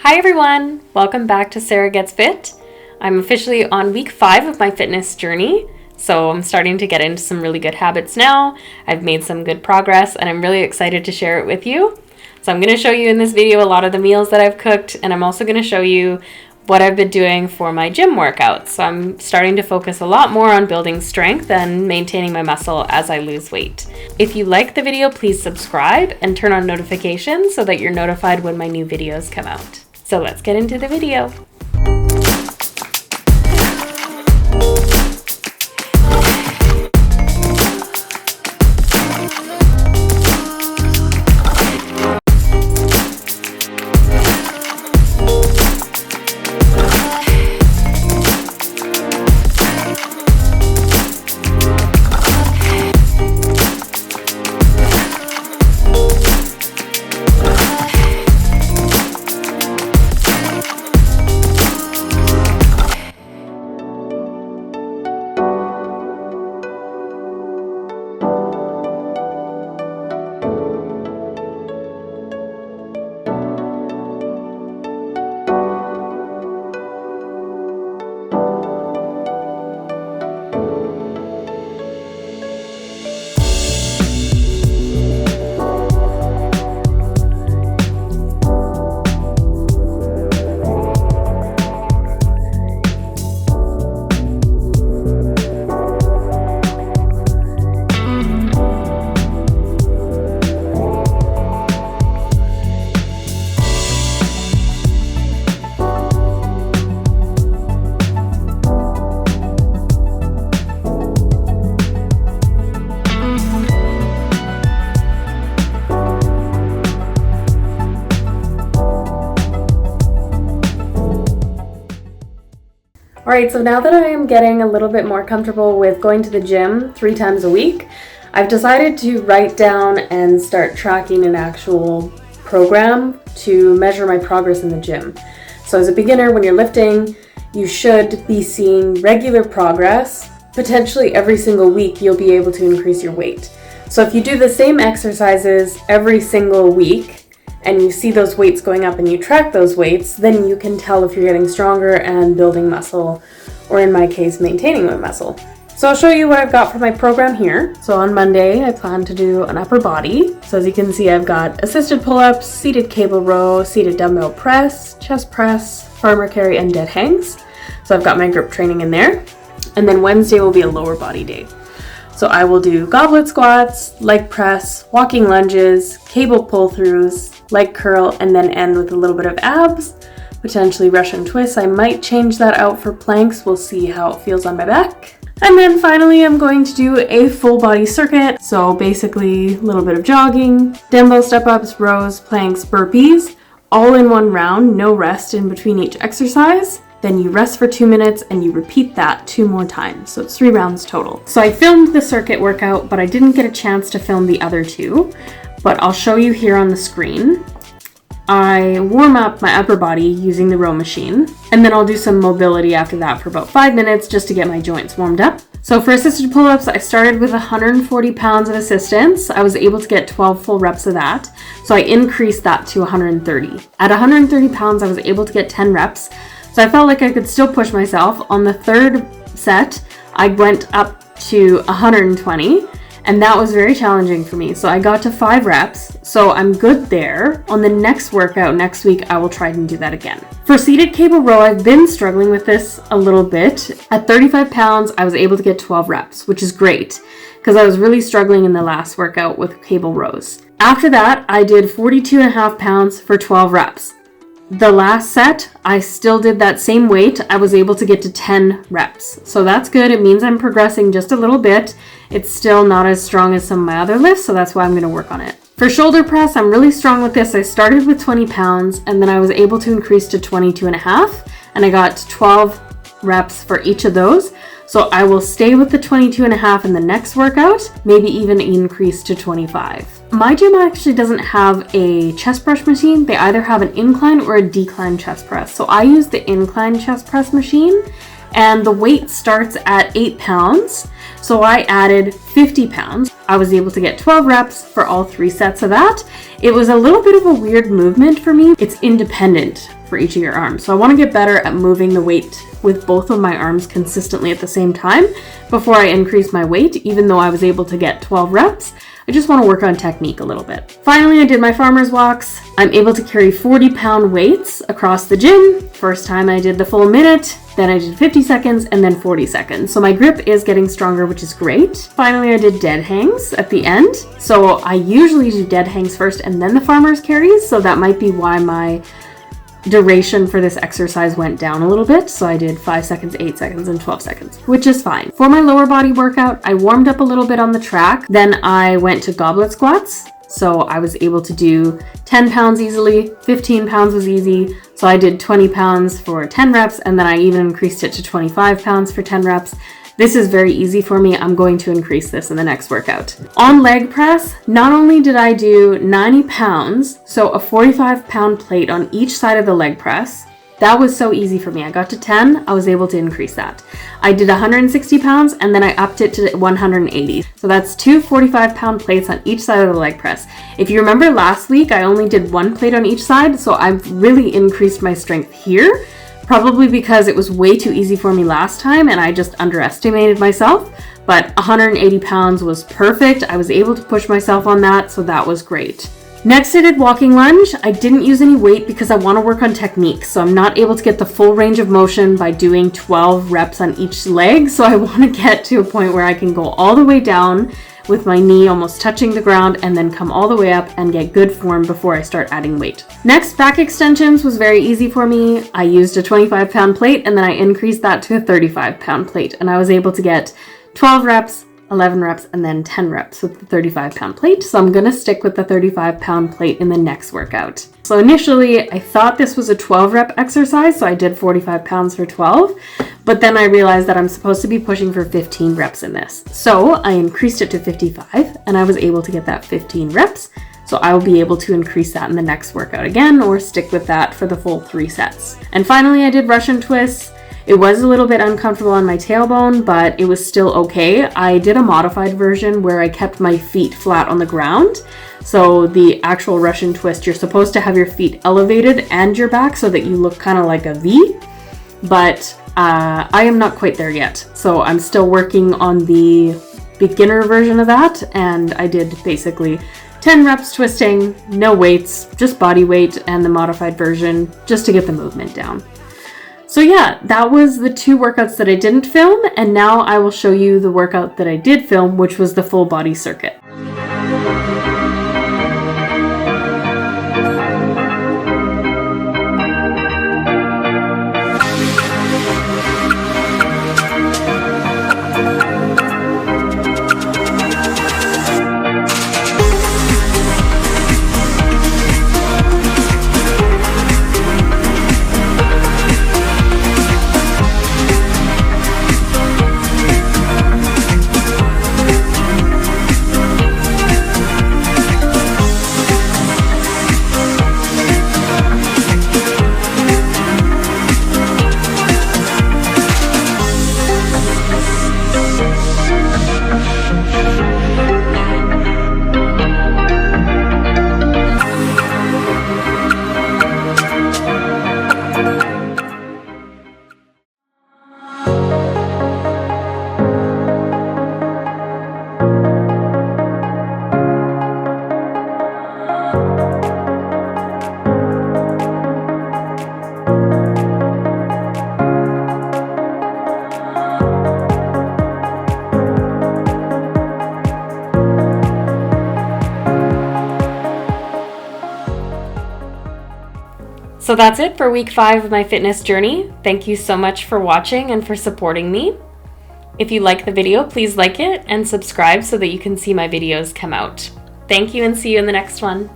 Hi everyone! Welcome back to Sarah Gets Fit. I'm officially on week 5 of my fitness journey, so I'm starting to get into some really good habits now. I've made some good progress and I'm really excited to share it with you. So I'm going to show you in this video a lot of the meals that I've cooked, and I'm also going to show you what I've been doing for my gym workouts. So I'm starting to focus a lot more on building strength and maintaining my muscle as I lose weight. If you like the video, please subscribe and turn on notifications so that you're notified when my new videos come out. So let's get into the video. Alright, so now that I am getting a little bit more comfortable with going to the gym 3 times a week, I've decided to write down and start tracking an actual program to measure my progress in the gym. So as a beginner, when you're lifting, you should be seeing regular progress. Potentially every single week, you'll be able to increase your weight. So if you do the same exercises every single week, and you see those weights going up and you track those weights, then you can tell if you're getting stronger and building muscle, or in my case, maintaining my muscle. So I'll show you what I've got for my program here. So on Monday, I plan to do an upper body. So as you can see, I've got assisted pull-ups, seated cable row, seated dumbbell press, chest press, farmer carry, and dead hangs. So I've got my grip training in there. And then Wednesday will be a lower body day. So I will do goblet squats, leg press, walking lunges, cable pull-throughs, leg curl, and then end with a little bit of abs, potentially Russian twists. I might change that out for planks. We'll see how it feels on my back. And then finally, I'm going to do a full body circuit. So basically a little bit of jogging, dumbbell step-ups, rows, planks, burpees, all in one round, no rest in between each exercise. Then you rest for 2 minutes and you repeat that 2 more times. So it's 3 rounds total. So I filmed the circuit workout, but I didn't get a chance to film the other 2. But I'll show you here on the screen. I warm up my upper body using the row machine, and then I'll do some mobility after that for about 5 minutes just to get my joints warmed up. So for assisted pull-ups, I started with 140 pounds of assistance. I was able to get 12 full reps of that. So I increased that to 130. At 130 pounds, I was able to get 10 reps. So I felt like I could still push myself. On the 3rd set, I went up to 120. And that was very challenging for me. So I got to 5 reps, so I'm good there. On the next workout next week, I will try and do that again. For seated cable row, I've been struggling with this a little bit. At 35 pounds, I was able to get 12 reps, which is great because I was really struggling in the last workout with cable rows. After that, I did 42.5 pounds for 12 reps. The last set, I still did that same weight. I was able to get to 10 reps. So that's good. It means I'm progressing just a little bit. It's still not as strong as some of my other lifts, so that's why I'm going to work on it. For shoulder press, I'm really strong with this. I started with 20 pounds and then I was able to increase to 22.5, and I got 12 reps for each of those. So I will stay with the 22.5 in the next workout, maybe even increase to 25. My gym actually doesn't have a chest press machine. They either have an incline or a decline chest press. So I use the incline chest press machine, and the weight starts at 8 pounds. So I added 50 pounds. I was able to get 12 reps for all 3 sets of that. It was a little bit of a weird movement for me. It's independent. for each of your arms. So I want to get better at moving the weight with both of my arms consistently at the same time before I increase my weight, even though I was able to get 12 reps. I just want to work on technique a little bit. Finally, I did my farmer's walks. I'm able to carry 40-pound weights across the gym. First time I did the full minute, then I did 50 seconds, and then 40 seconds. So my grip is getting stronger, which is great. Finally, I did dead hangs at the end. So I usually do dead hangs first and then the farmer's carries. So that might be why my duration for this exercise went down a little bit. So I did 5 seconds, 8 seconds, and 12 seconds, which is fine. For my lower body workout, I warmed up a little bit on the track. Then I went to goblet squats. So I was able to do 10 pounds easily, 15 pounds was easy. So I did 20 pounds for 10 reps, and then I even increased it to 25 pounds for 10 reps. This is very easy for me. I'm going to increase this in the next workout. On leg press, not only did I do 90 pounds, so a 45-pound plate on each side of the leg press. That was so easy for me. I got to 10, I was able to increase that. I did 160 pounds and then I upped it to 180. So that's two 45-pound plates on each side of the leg press. If you remember last week, I only did one plate on each side, so I've really increased my strength here. Probably because it was way too easy for me last time and I just underestimated myself, but 180 pounds was perfect. I was able to push myself on that, so that was great. Next, I did walking lunge. I didn't use any weight because I want to work on technique, so I'm not able to get the full range of motion by doing 12 reps on each leg, so I want to get to a point where I can go all the way down with my knee almost touching the ground and then come all the way up and get good form before I start adding weight. Next, back extensions was very easy for me. I used a 25-pound plate and then I increased that to a 35-pound plate, and I was able to get 12 reps, 11 reps, and then 10 reps with the 35-pound plate. So I'm gonna stick with the 35-pound plate in the next workout. So initially I thought this was a 12-rep exercise, so I did 45 pounds for 12, but then I realized that I'm supposed to be pushing for 15 reps in this. So I increased it to 55 and I was able to get that 15 reps. So I will be able to increase that in the next workout again, or stick with that for the full 3 sets. And finally, I did Russian twists. It was a little bit uncomfortable on my tailbone, but it was still okay. I did a modified version where I kept my feet flat on the ground. So the actual Russian twist, you're supposed to have your feet elevated and your back so that you look kind of like a V, but I am not quite there yet. So I'm still working on the beginner version of that, and I did basically 10 reps twisting, no weights, just body weight and the modified version just to get the movement down. So yeah, that was the 2 workouts that I didn't film, and now I will show you the workout that I did film, which was the full body circuit. So that's it for week 5 of my fitness journey. Thank you so much for watching and for supporting me. If you like the video, please like it and subscribe so that you can see my videos come out. Thank you and see you in the next one.